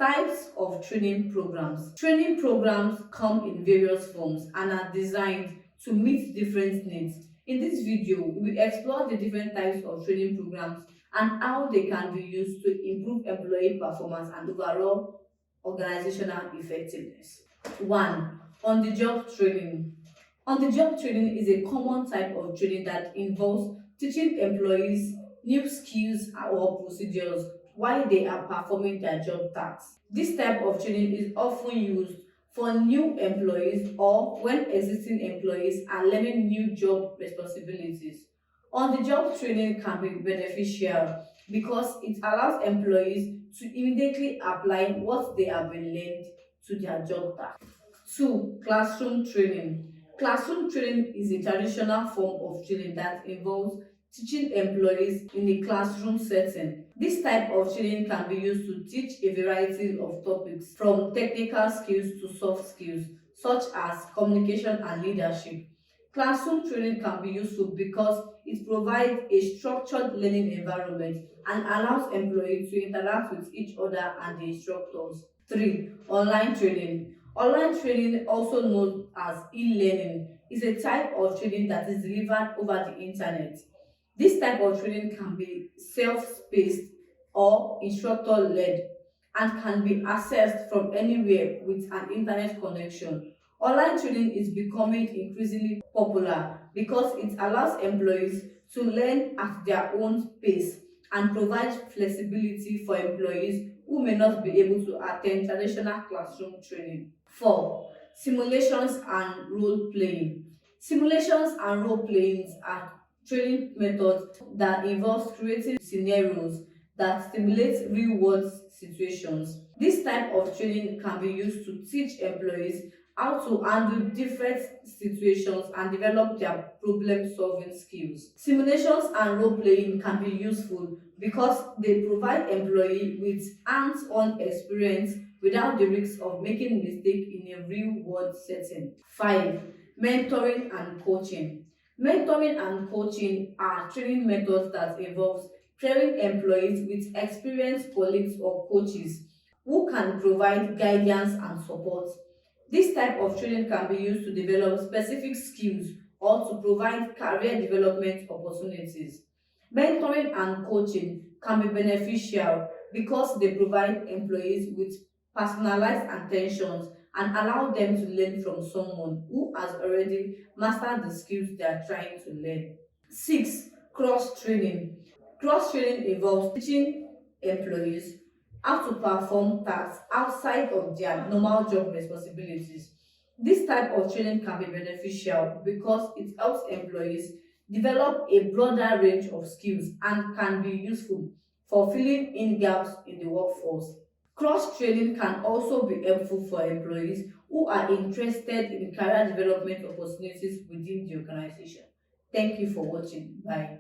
Types of training programs. Training programs come in various forms and are designed to meet different needs. In this video, we explore the different types of training programs and how they can be used to improve employee performance and overall organizational effectiveness. 1. On-the-job training. On-the-job training is a common type of training that involves teaching employees new skills or procedures while they are performing their job tasks. This type of training is often used for new employees or when existing employees are learning new job responsibilities. On-the-job training can be beneficial because it allows employees to immediately apply what they have been learned to their job tasks. 2. Classroom training. Classroom training is a traditional form of training that involves teaching employees in a classroom setting. This type of training can be used to teach a variety of topics from technical skills to soft skills, such as communication and leadership. Classroom training can be useful because it provides a structured learning environment and allows employees to interact with each other and the instructors. 3. Online training. Online training, also known as e-learning, is a type of training that is delivered over the internet. This type of training can be self-paced or instructor-led and can be accessed from anywhere with an internet connection. Online training is becoming increasingly popular because it allows employees to learn at their own pace and provides flexibility for employees who may not be able to attend traditional classroom training. 4. Simulations and role playing. Simulations and role playing are training methods that involve creating scenarios that stimulate real world situations. This type of training can be used to teach employees how to handle different situations and develop their problem solving skills. Simulations and role playing can be useful because they provide employees with hands-on experience without the risk of making mistakes in a real world setting. 5. Mentoring and coaching. Mentoring and coaching are training methods that involve pairing employees with experienced colleagues or coaches who can provide guidance and support. This type of training can be used to develop specific skills or to provide career development opportunities. Mentoring and coaching can be beneficial because they provide employees with personalized attentions and allow them to learn from someone who has already mastered the skills they are trying to learn. 6. Cross training. Cross training involves teaching employees how to perform tasks outside of their normal job responsibilities. This type of training can be beneficial because it helps employees develop a broader range of skills and can be useful for filling in gaps in the workforce. Cross training can also be helpful for employees who are interested in career development opportunities within the organization. Thank you for watching. Bye.